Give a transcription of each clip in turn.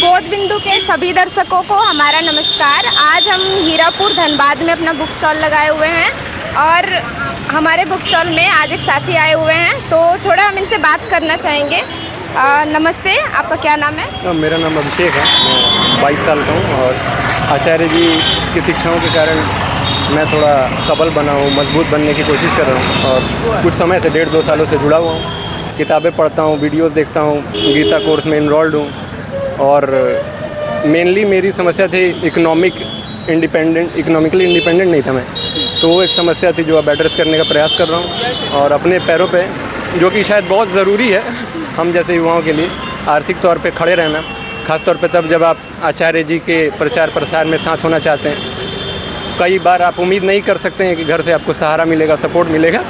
बोध बिंदु के सभी दर्शकों को हमारा नमस्कार। आज हम हीरापुर धनबाद में अपना बुक स्टॉल लगाए हुए हैं और हमारे बुक स्टॉल में आज एक साथी आए हुए हैं, तो थोड़ा हम इनसे बात करना चाहेंगे। नमस्ते, आपका क्या नाम है? मेरा नाम अभिषेक है। मैं 22 साल का हूँ और आचार्य जी की शिक्षाओं के कारण मैं थोड़ा सबल बना हूँ, मजबूत बनने की कोशिश कर रहा हूँ और कुछ समय से 1.5-2 सालों से जुड़ा हुआ हूँ। किताबें पढ़ता हूँ, वीडियोस देखता हूँ, गीता कोर्स में इनरोल्ड हूँ और मेनली मेरी समस्या थी इकोनॉमिकली इंडिपेंडेंट नहीं था मैं, तो वो एक समस्या थी जो अब एड्रेस करने का प्रयास कर रहा हूँ और अपने पैरों पे, जो कि शायद बहुत ज़रूरी है हम जैसे युवाओं के लिए, आर्थिक तौर पे खड़े रहना, ख़ास तौर पे तब जब आप आचार्य जी के प्रचार प्रसार में साथ होना चाहते हैं। कई बार आप उम्मीद नहीं कर सकते हैं कि घर से आपको सहारा मिलेगा, सपोर्ट मिलेगा,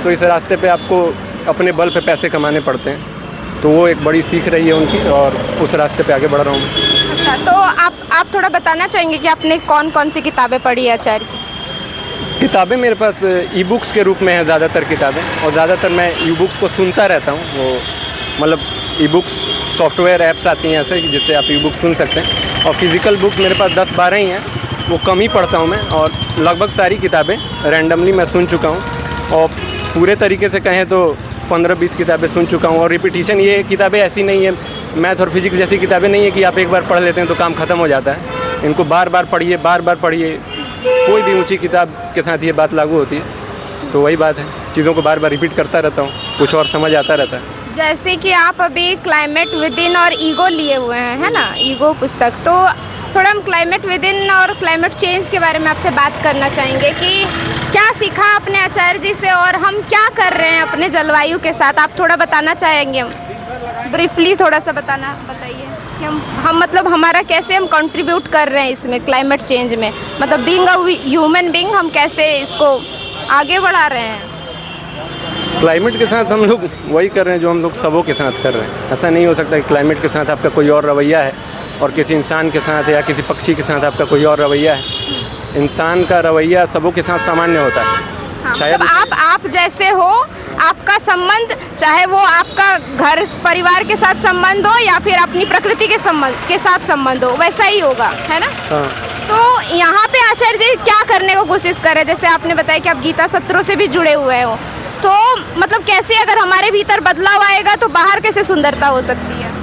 तो इस रास्ते पे आपको अपने बल पे पैसे कमाने पड़ते हैं। तो वो एक बड़ी सीख रही है उनकी और उस रास्ते पे आगे बढ़ रहा हूँ। अच्छा, तो आप थोड़ा बताना चाहेंगे कि आपने कौन कौन सी किताबें पढ़ी है आचार्य जी? किताबें मेरे पास ई बुक्स के रूप में है ज़्यादातर किताबें, और ज़्यादातर मैं ई बुक्स को सुनता रहता हूँ। वो मतलब ई बुक्स सॉफ्टवेयर ऐप्स आती हैं ऐसे जिससे आप ई बुक्स सुन सकते हैं, और फिज़िकल बुक्स मेरे पास 10-12 ही हैं, वो कम ही पढ़ता हूँ मैं। और लगभग सारी किताबें रैंडमली मैं सुन चुका हूँ और पूरे तरीके से कहें तो 15-20 किताबें सुन चुका हूँ। और रिपीटिशन, ये किताबें ऐसी नहीं है, मैथ और फिजिक्स जैसी किताबें नहीं है कि आप एक बार पढ़ लेते हैं तो काम ख़त्म हो जाता है। इनको बार बार पढ़िए, बार बार पढ़िए। कोई भी ऊंची किताब के साथ ये बात लागू होती है। तो वही बात है, चीज़ों को बार बार रिपीट करता रहता हूँ, कुछ और समझ आता रहता है। जैसे कि आप अभी क्लाइमेट विद इन और ईगो लिए हुए हैं, है ना, ईगो पुस्तक, तो थोड़ा हम क्लाइमेट विद इन और क्लाइमेट चेंज के बारे में आपसे बात करना चाहेंगे कि क्या सीखा अपने आचार्य जी से और हम क्या कर रहे हैं अपने जलवायु के साथ। आप थोड़ा बताना चाहेंगे, ब्रीफली थोड़ा सा बताइए कि हम मतलब हमारा कैसे हम कंट्रीब्यूट कर रहे हैं इसमें क्लाइमेट चेंज में, मतलब बीइंग अ ह्यूमन बीइंग हम कैसे इसको आगे बढ़ा रहे हैं। क्लाइमेट के साथ हम लोग वही कर रहे हैं जो हम लोग सबों के साथ कर रहे हैं। ऐसा नहीं हो सकता कि क्लाइमेट के साथ आपका कोई और रवैया है और किसी इंसान के साथ या किसी पक्षी के साथ आपका कोई और रवैया है। इंसान का रवैया सबों के साथ सामान्य होता है। हाँ, शायद मतलब आप जैसे हो, आपका संबंध चाहे वो आपका घर परिवार के साथ संबंध हो या फिर अपनी प्रकृति के साथ संबंध हो, वैसा ही होगा, है ना। हाँ। तो यहाँ पे आचार्य जी क्या करने को कोशिश कर रहे हैं? जैसे आपने बताया कि आप गीता सत्रों से भी जुड़े हुए हो, तो मतलब कैसे अगर हमारे भीतर बदलाव आएगा तो बाहर कैसे सुंदरता हो सकती है?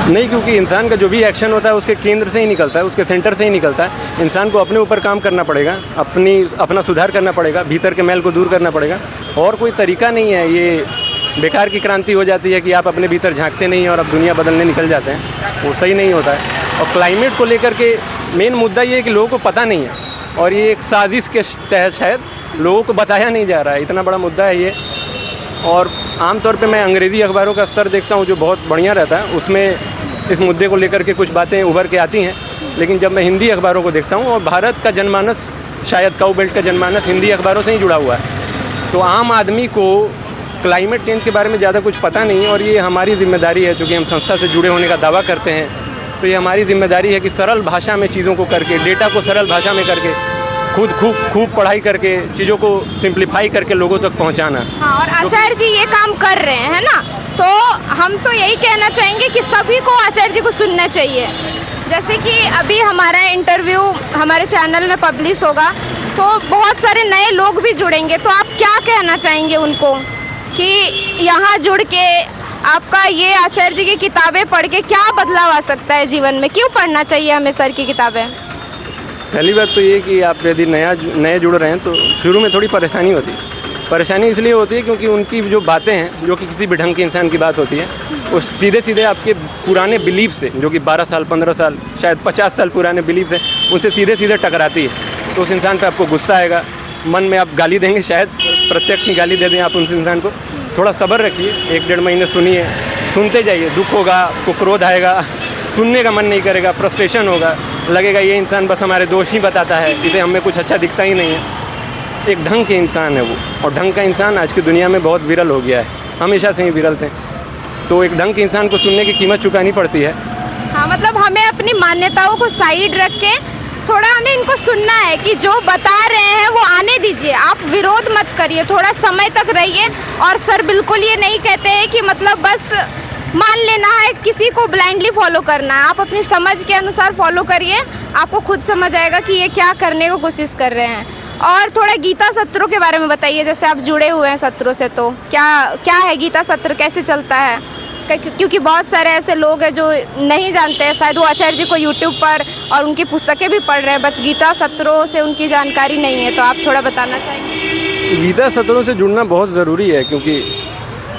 नहीं, क्योंकि इंसान का जो भी एक्शन होता है उसके केंद्र से ही निकलता है, उसके सेंटर से ही निकलता है। इंसान को अपने ऊपर काम करना पड़ेगा, अपना सुधार करना पड़ेगा, भीतर के मैल को दूर करना पड़ेगा, और कोई तरीका नहीं है। ये बेकार की क्रांति हो जाती है कि आप अपने भीतर झांकते नहीं हैं और अब दुनिया बदलने निकल जाते हैं, वो सही नहीं होता है। और क्लाइमेट को लेकर के मेन मुद्दा ये है कि लोगों को पता नहीं है और ये एक साजिश के तहत शायद लोगों को बताया नहीं जा रहा है। इतना बड़ा मुद्दा है ये। और आमतौर पे मैं अंग्रेज़ी अखबारों का स्तर देखता हूँ जो बहुत बढ़िया रहता है, उसमें इस मुद्दे को लेकर के कुछ बातें उभर के आती हैं। लेकिन जब मैं हिंदी अखबारों को देखता हूँ, और भारत का जनमानस, शायद काऊ बेल्ट का जनमानस हिंदी अखबारों से ही जुड़ा हुआ है, तो आम आदमी को क्लाइमेट चेंज के बारे में ज़्यादा कुछ पता नहीं है। और ये हमारी जिम्मेदारी है, चूँकि हम संस्था से जुड़े होने का दावा करते हैं, तो ये हमारी जिम्मेदारी है कि सरल भाषा में चीज़ों को करके, डेटा को सरल भाषा में करके, खुद खूब पढ़ाई करके चीज़ों को सिंप्लीफाई करके लोगों तक पहुंचाना। हाँ, और आचार्य जी ये काम कर रहे हैं, है ना, तो हम तो यही कहना चाहेंगे कि सभी को आचार्य जी को सुनना चाहिए। जैसे कि अभी हमारा इंटरव्यू हमारे चैनल में पब्लिश होगा तो बहुत सारे नए लोग भी जुड़ेंगे, तो आप क्या कहना चाहेंगे उनको कि यहाँ जुड़ के आपका ये आचार्य जी की किताबें पढ़ के क्या बदलाव आ सकता है जीवन में? क्यों पढ़ना चाहिए हमें सर की किताबें? पहली बात तो ये कि आप यदि नए जुड़ रहे हैं तो शुरू में थोड़ी परेशानी होती है। परेशानी इसलिए होती है क्योंकि उनकी जो बातें हैं, जो कि किसी भी ढंग के इंसान की बात होती है, वो सीधे आपके पुराने बिलीफ से, जो कि 12 साल 15 साल शायद 50 साल पुराने बिलीफ से, उनसे सीधे टकराती है। तो उस इंसान पे आपको गुस्सा आएगा, मन में आप गाली देंगे, शायद प्रत्यक्ष ही गाली दे दें आप उस इंसान को। थोड़ा सब्र रखिए, 1-1.5 महीने सुनिए, सुनते जाइए। दुख होगा, आपको क्रोध आएगा, सुनने का मन नहीं करेगा, फ्रस्ट्रेशन होगा, लगेगा ये इंसान बस हमारे दोष ही बताता है, इसे हमें कुछ अच्छा दिखता ही नहीं है। एक ढंग के इंसान है वो, और ढंग का इंसान आज की दुनिया में बहुत विरल हो गया है, हमेशा से ही विरल थे। तो एक ढंग के इंसान को सुनने की कीमत चुकानी पड़ती है। हाँ, मतलब हमें अपनी मान्यताओं को साइड रख के थोड़ा हमें इनको सुनना है कि जो बता रहे हैं वो आने दीजिए, आप विरोध मत करिए, थोड़ा समय तक रहिए। और सर बिल्कुल ये नहीं कहते हैं कि मतलब बस मान लेना है, किसी को ब्लाइंडली फॉलो करना है, आप अपनी समझ के अनुसार फॉलो करिए, आपको खुद समझ आएगा कि ये क्या करने को कोशिश कर रहे हैं। और थोड़ा गीता सत्रों के बारे में बताइए, जैसे आप जुड़े हुए हैं सत्रों से, तो क्या क्या है गीता सत्र, कैसे चलता है? क्योंकि बहुत सारे ऐसे लोग हैं जो नहीं जानते हैं, शायद वो आचार्य जी को यूट्यूब पर और उनकी पुस्तकें भी पढ़ रहे हैं, बट गीता सत्रों से उनकी जानकारी नहीं है, तो आप थोड़ा बताना चाहेंगे? गीता सत्रों से जुड़ना बहुत ज़रूरी है, क्योंकि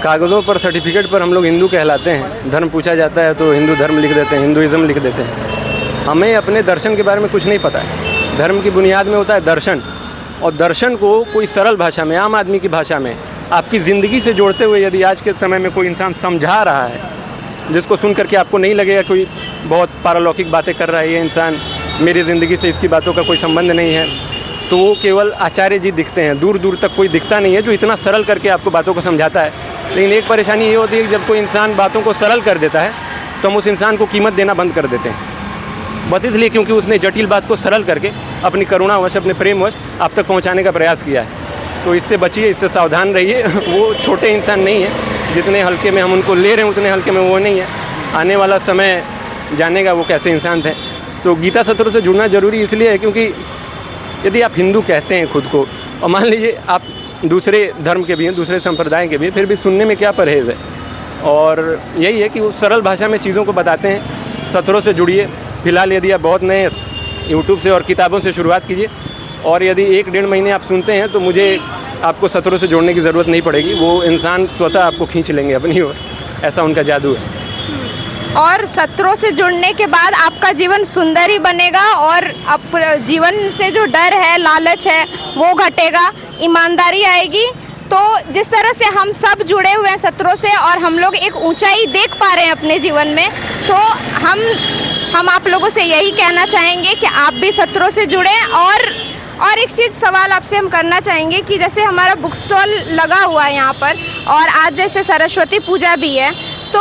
कागज़ों पर, सर्टिफिकेट पर हम लोग हिंदू कहलाते हैं। धर्म पूछा जाता है तो हिंदू धर्म लिख देते हैं, हिंदुइज़्म लिख देते हैं। हमें अपने दर्शन के बारे में कुछ नहीं पता है। धर्म की बुनियाद में होता है दर्शन, और दर्शन को कोई सरल भाषा में, आम आदमी की भाषा में, आपकी ज़िंदगी से जोड़ते हुए यदि आज के समय में कोई इंसान समझा रहा है, जिसको सुन करके आपको नहीं लगेगा कोई बहुत पारलौकिक बातें कर रहा है, ये इंसान मेरी ज़िंदगी से इसकी बातों का कोई संबंध नहीं है, तो वो केवल आचार्य जी दिखते हैं। दूर दूर तक कोई दिखता नहीं है जो इतना सरल करके आपको बातों को समझाता है। लेकिन एक परेशानी ये होती है कि जब कोई इंसान बातों को सरल कर देता है तो हम उस इंसान को कीमत देना बंद कर देते हैं, बस इसलिए क्योंकि उसने जटिल बात को सरल करके अपनी करुणावश, अपने प्रेमवश आप तक पहुंचाने का प्रयास किया है। तो इससे बचिए, इससे सावधान रहिए। वो छोटे इंसान नहीं है, जितने हल्के में हम उनको ले रहे हैं उतने हल्के में वो नहीं है। आने वाला समय जानेगा वो कैसे इंसान थे। तो गीता सत्रों से जुड़ना ज़रूरी इसलिए है क्योंकि यदि आप हिंदू कहते हैं खुद को, और मान लीजिए आप दूसरे धर्म के भी हैं, दूसरे संप्रदाय के भी हैं, फिर भी सुनने में क्या परहेज़ है। और यही है कि वो सरल भाषा में चीज़ों को बताते हैं। सत्रों से जुड़िए। फिलहाल यदि आप बहुत नए यूट्यूब से और किताबों से शुरुआत कीजिए, और यदि 1-1.5 महीने आप सुनते हैं तो मुझे आपको सत्रों से जोड़ने की ज़रूरत नहीं पड़ेगी। वो इंसान स्वतः आपको खींच लेंगे अपनी ओर, ऐसा उनका जादू है। और सत्रों से जुड़ने के बाद आपका जीवन सुंदर ही बनेगा, और आप जीवन से जो डर है, लालच है, वो घटेगा, ईमानदारी आएगी। तो जिस तरह से हम सब जुड़े हुए हैं सत्रों से, और हम लोग एक ऊंचाई देख पा रहे हैं अपने जीवन में, तो हम आप लोगों से यही कहना चाहेंगे कि आप भी सत्रों से जुड़ें। और एक चीज़ सवाल आपसे हम करना चाहेंगे कि जैसे हमारा बुक स्टॉल लगा हुआ है यहाँ पर, और आज जैसे सरस्वती पूजा भी है, तो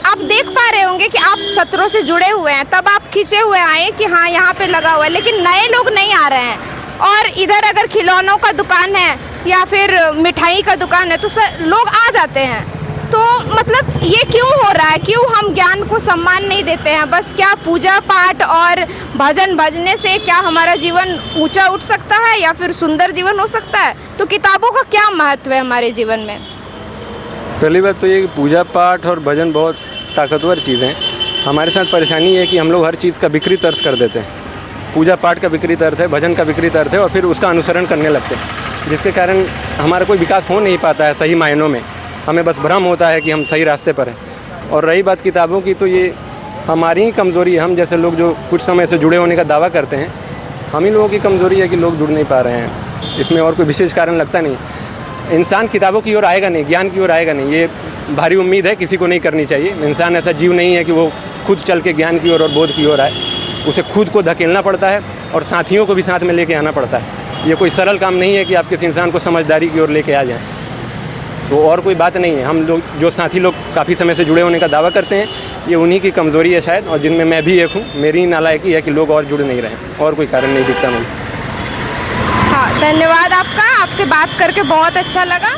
आप देख पा रहे होंगे कि आप सत्रों से जुड़े हुए हैं, तब आप खिंचे हुए आए कि हाँ यहाँ पे लगा हुआ है, लेकिन नए लोग नहीं आ रहे हैं। और इधर अगर खिलौनों का दुकान है या फिर मिठाई का दुकान है तो सर लोग आ जाते हैं। तो मतलब ये क्यों हो रहा है? क्यों हम ज्ञान को सम्मान नहीं देते हैं? बस क्या पूजा पाठ और भजन भजने से क्या हमारा जीवन ऊंचा उठ सकता है या फिर सुंदर जीवन हो सकता है? तो किताबों का क्या महत्व है हमारे जीवन में? पहली बात तो ये कि पूजा पाठ और भजन बहुत ताकतवर चीज़ें हैं। हमारे साथ परेशानी है कि हम लोग हर चीज़ का विकृत अर्थ कर देते हैं। पूजा पाठ का विकृत अर्थ है, भजन का विकृत अर्थ है, और फिर उसका अनुसरण करने लगते हैं, जिसके कारण हमारा कोई विकास हो नहीं पाता है सही मायनों में। हमें बस भ्रम होता है कि हम सही रास्ते पर हैं। और रही बात किताबों की, तो ये हमारी ही कमज़ोरी है। हम जैसे लोग जो कुछ समय से जुड़े होने का दावा करते हैं, हम ही लोगों की कमज़ोरी है कि लोग जुड़ नहीं पा रहे हैं। इसमें और कोई विशेष कारण लगता नहीं। इंसान किताबों की ओर आएगा नहीं, ज्ञान की ओर आएगा नहीं, ये भारी उम्मीद है, किसी को नहीं करनी चाहिए। इंसान ऐसा जीव नहीं है कि वो खुद चल के ज्ञान की ओर और बोध की ओर आए। उसे खुद को धकेलना पड़ता है और साथियों को भी साथ में लेके आना पड़ता है। ये कोई सरल काम नहीं है कि आप किसी इंसान को समझदारी की ओर लेके आ जाएं। तो और कोई बात नहीं है। हम लोग जो साथी लोग काफ़ी समय से जुड़े होने का दावा करते हैं, ये उन्हीं की कमज़ोरी है शायद, और जिनमें मैं भी एक हूँ। मेरी ही नालायकी है कि लोग और जुड़ नहीं रहे, और कोई कारण नहीं दिखता मुझे। हाँ, धन्यवाद आपका। आपसे बात करके बहुत अच्छा लगा।